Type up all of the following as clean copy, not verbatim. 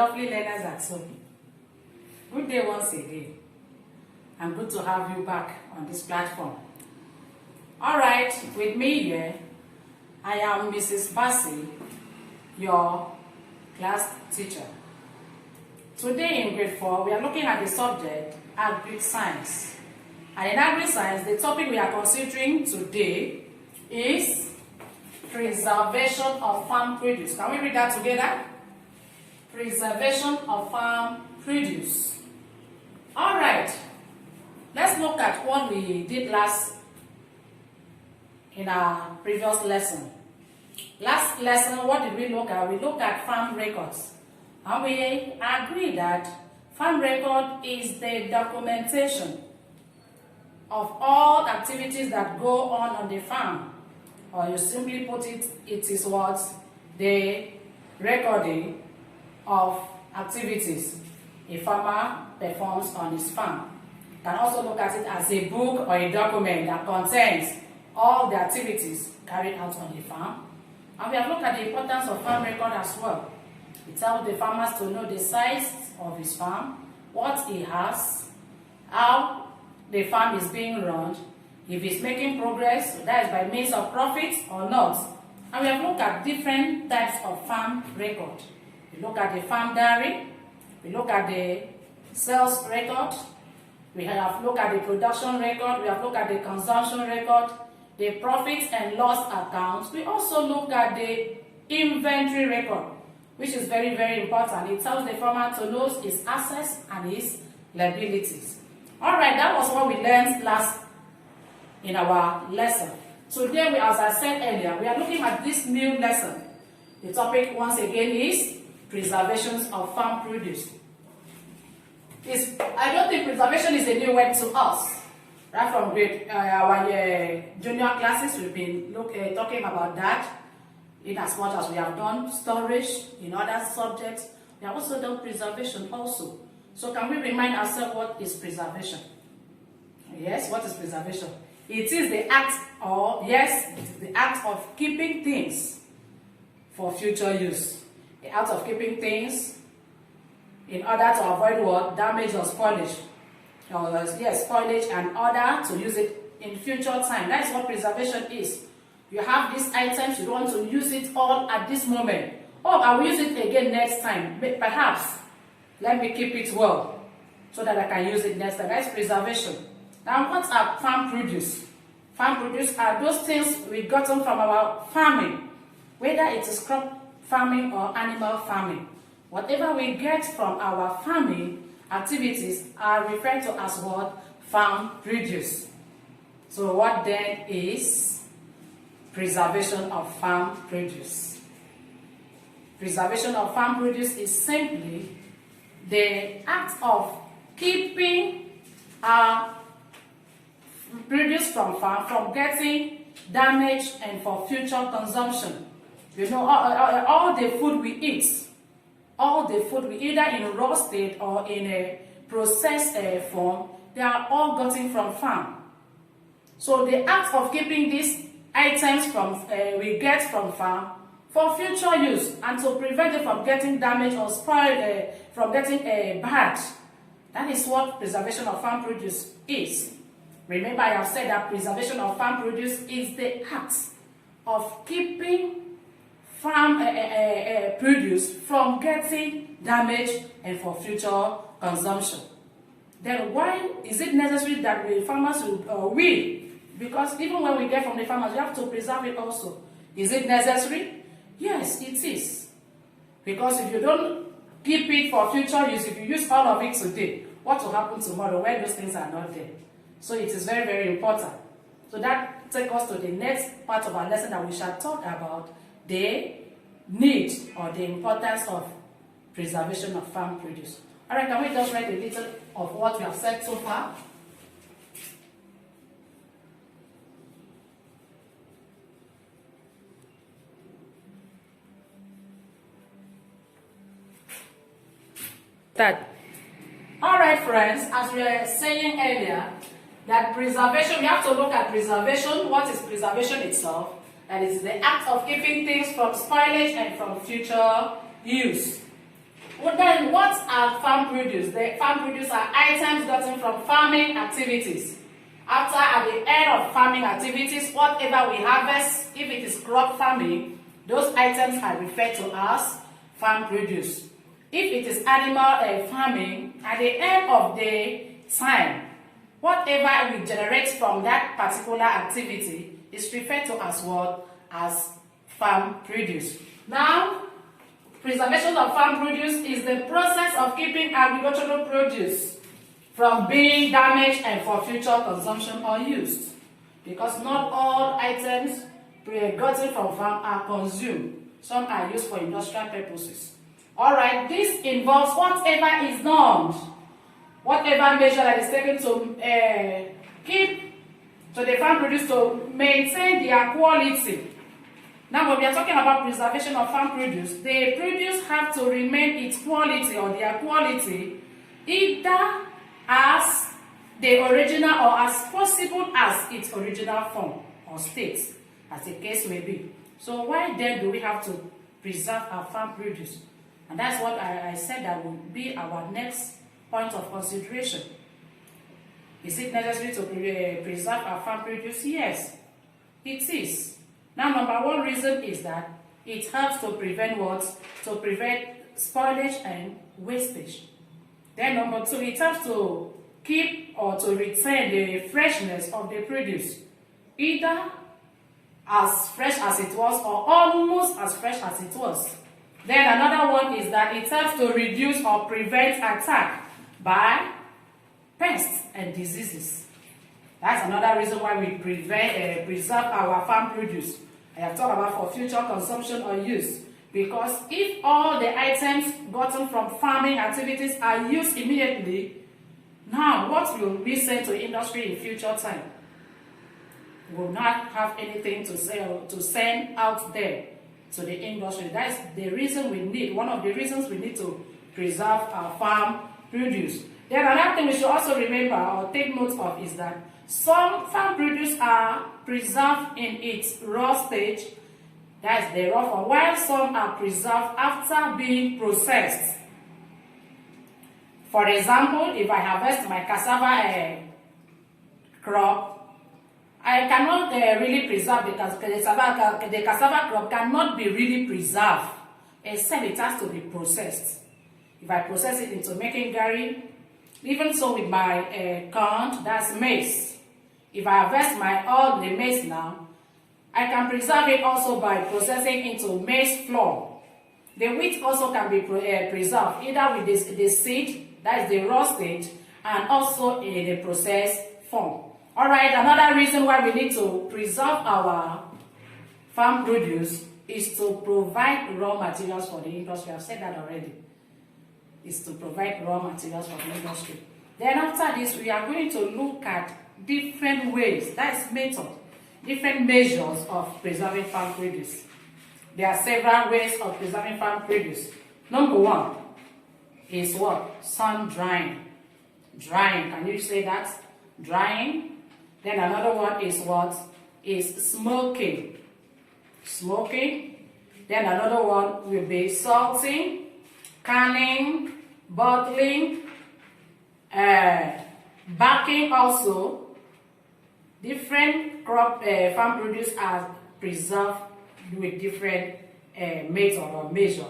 lovely learners at home. Good day once again. And good to have you back on this platform. Alright, with me here, I am Mrs. Bassi, your class teacher. Today in grade 4, we are looking at the subject Agric Science. And in Agric Science, the topic we are considering today is preservation of farm produce. Can we read that together? Preservation of farm produce. Alright, let's look at what we did in our previous lesson. Last lesson, what did we look at? We looked at farm records. And we agreed that farm record is the documentation of all activities that go on the farm. Or you simply put it, it is what? The recording of activities a farmer performs on his farm. You can also look at it as a book or a document that contains all the activities carried out on the farm. And we have looked at the importance of farm record as well. It helps the farmers to know the size of his farm, what he has, how the farm is being run, if it's making progress, that is by means of profit or not. And we have looked at different types of farm record. We look at the farm diary, we look at the sales record, we have looked at the production record, we have looked at the consumption record, the profit and loss accounts. We also look at the inventory record, which is very, very important. It tells the farmer to know his assets and his liabilities. Alright, that was what we learned last in our lesson. Today, as I said earlier, we are looking at this new lesson. The topic once again is preservation of farm produce. I don't think preservation is a new word to us. Right from our junior classes, we've been talking about that. In as much as we have done storage in other subjects, we have also done preservation also. So can we remind ourselves what is preservation? Yes, what is preservation? It is the act of keeping things for future use. The act of keeping things in order to avoid what? Damage or spoilage. Spoilage and order to use it in future time. That is what preservation is. You have these items, you don't want to use it all at this moment. Oh, I will use it again next time. Perhaps, let me keep it well so that I can use it next time. That is preservation. Now, what are farm produce? Farm produce are those things we've gotten from our farming, whether it is crop farming or animal farming. Whatever we get from our farming activities are referred to as what? Farm produce. So what then is preservation of farm produce? Preservation of farm produce is simply the act of keeping our produce from farm from getting damaged and for future consumption. You know, all the food we eat, either in raw state or in a processed form, they are all gotten from farm. So the act of keeping these items we get from farm for future use and to prevent it from getting damaged or spoiled, from getting bad. That is what preservation of farm produce is. Remember, I have said that preservation of farm produce is the act of keeping farm produce from getting damaged and for future consumption. Then why is it necessary that the farmers will? Because even when we get from the farmers, we have to preserve it also. Is it necessary? Yes, it is. Because if you don't keep it for future use, if you use all of it today, what will happen tomorrow when those things are not there? So it is very, very important. So that takes us to the next part of our lesson that we shall talk about the need or the importance of preservation of farm produce. Alright, can we just read a little of what we have said so far? Alright friends, as we were saying earlier, that preservation, we have to look at preservation. What is preservation itself? And it's the act of keeping things from spoilage and from future use. Well, then, what are farm produce? The farm produce are items gotten from farming activities. After, at the end of farming activities, whatever we harvest, if it is crop farming, those items are referred to as farm produce. If it is animal farming, at the end of the time, whatever we generate from that particular activity is referred to as what? As farm produce. Now, preservation of farm produce is the process of keeping agricultural produce from being damaged and for future consumption or use. Because not all items gotten from farm are consumed. Some are used for industrial purposes. Alright, this involves whatever is done, whatever measure that is taken to keep to the farm produce to maintain their quality. Now, when we are talking about preservation of farm produce, the produce have to remain its quality or their quality either as the original or as possible as its original form or state, as the case may be. So why then do we have to preserve our farm produce? And that's what I said that will be our next point of consideration. Is it necessary to preserve our farm produce? Yes, it is. Now, number one reason is that it helps to prevent what? To prevent spoilage and wastage. Then number two, it helps to keep or to retain the freshness of the produce, either as fresh as it was or almost as fresh as it was. Then another one is that it helps to reduce or prevent attack by pests and diseases. That's another reason why we preserve our farm produce. I have talked about for future consumption or use. Because if all the items gotten from farming activities are used immediately, now what will be sent to industry in future time? We will not have anything to sell, to send out there to the industry. That's the reason we need, one of the reasons we need to preserve our farm produce. Then another thing we should also remember or take note of is that some farm produce are preserved in its raw stage, that's the raw form, while some are preserved after being processed. For example, if I harvest my cassava crop, I cannot really preserve the cassava crop cannot be really preserved, except it has to be processed. If I process it into making garri, even so with my corn, that's maize. If I harvest all the maize now, I can preserve it also by processing into maize flour. The wheat also can be preserved either with the seed, that is the raw stage, and also in the processed form. Alright, another reason why we need to preserve our farm produce is to provide raw materials for the industry. I've said that already. Is to provide raw materials for the industry. Then after this, we are going to look at different ways, that's method, different measures of preserving farm produce. There are several ways of preserving farm produce. Number one is what? Sun drying. Drying, can you say that? Drying. Then another one is what? Is smoking. Smoking. Then another one will be salting, canning, bottling, baking also. Different crop farm produce are preserved with different method or measure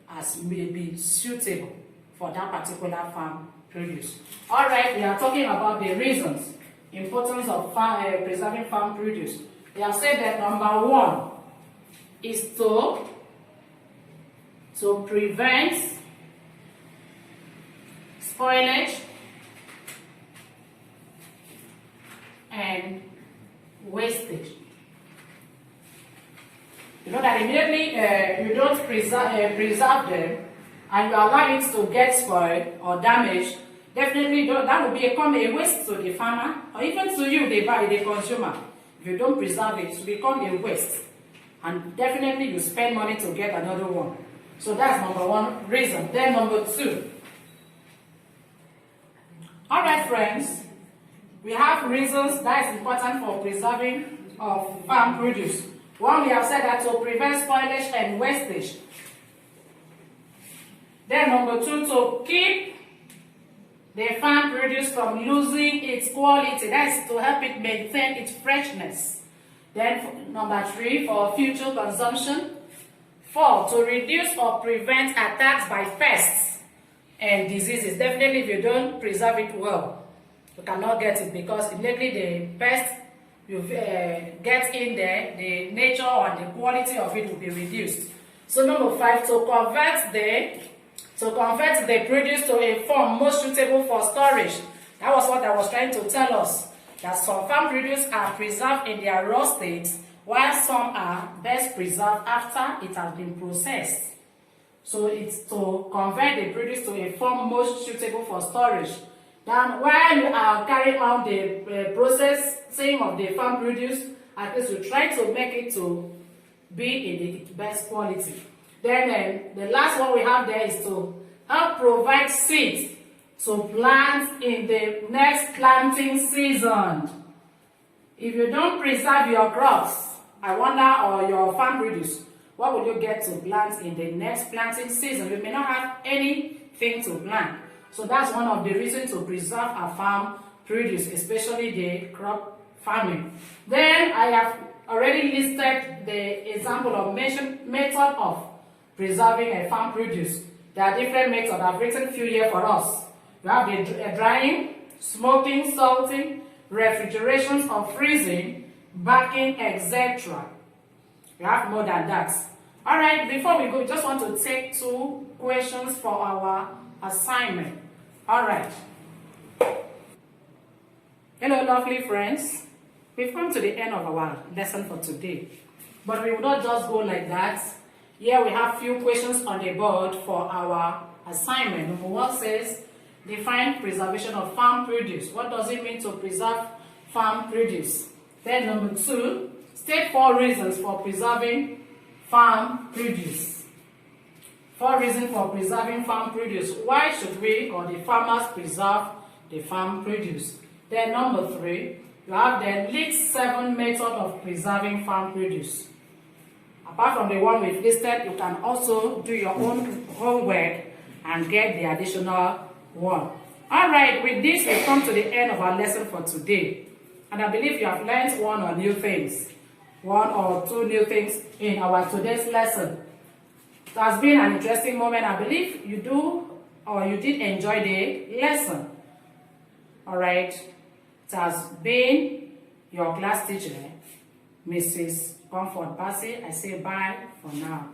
as may be suitable for that particular farm produce. Alright, we are talking about the reasons, importance of preserving farm produce. We have said that number one is to prevent spoilage and wastage. You know that immediately you don't preserve them and you allow it to get spoiled or damaged, definitely that will become a waste to the farmer or even to you, the consumer. If you don't preserve it, it will become a waste. And definitely you spend money to get another one. So that's number one reason. Then number two. Alright friends, we have reasons that is important for preserving of farm produce. One, we have said that to prevent spoilage and wastage. Then number 2, to keep the farm produce from losing its quality. That is to help it maintain its freshness. Then number 3, for future consumption. 4, to reduce or prevent attacks by pests and diseases. Definitely, if you don't preserve it well, you cannot get it, because immediately the pest you get in there, the nature and the quality of it will be reduced. So number 5, to convert the produce to a form most suitable for storage. That was what I was trying to tell us, that some farm produce are preserved in their raw state, while some are best preserved after it has been processed. So it's to convert the produce to a form most suitable for storage. Then while you are carrying out the processing of the farm produce, at least you try to make it to be in the best quality. Then the last one we have there is to help provide seeds to plant in the next planting season. If you don't preserve your crops, I wonder, or your farm produce, what will you get to plant in the next planting season? You may not have anything to plant. So that's one of the reasons to preserve our farm produce, especially the crop farming. Then I have already listed the example of method of preserving a farm produce. There are different methods. I've written few here for us. You have the drying, smoking, salting, refrigeration or freezing, baking, etc. You have more than that. Alright, before we go, just want to take 2 questions for our assignment. Alright. Hello, lovely friends. We've come to the end of our lesson for today. But we will not just go like that. Here we have few questions on the board for our assignment. Number 1 says, define preservation of farm produce. What does it mean to preserve farm produce? Then number 2, state 4 reasons for preserving farm produce. 4 reasons for preserving farm produce. Why should we or the farmers preserve the farm produce? Then number 3, you have the list 7 method of preserving farm produce. Apart from the one we've listed, you can also do your own homework and get the additional one. Alright, with this we come to the end of our lesson for today. And I believe you have learned 1 or 2 new things in our today's lesson. It has been an interesting moment. I believe you did enjoy the lesson. Alright, it has been your class teacher, Mrs. Comfort Bassi. I say bye for now.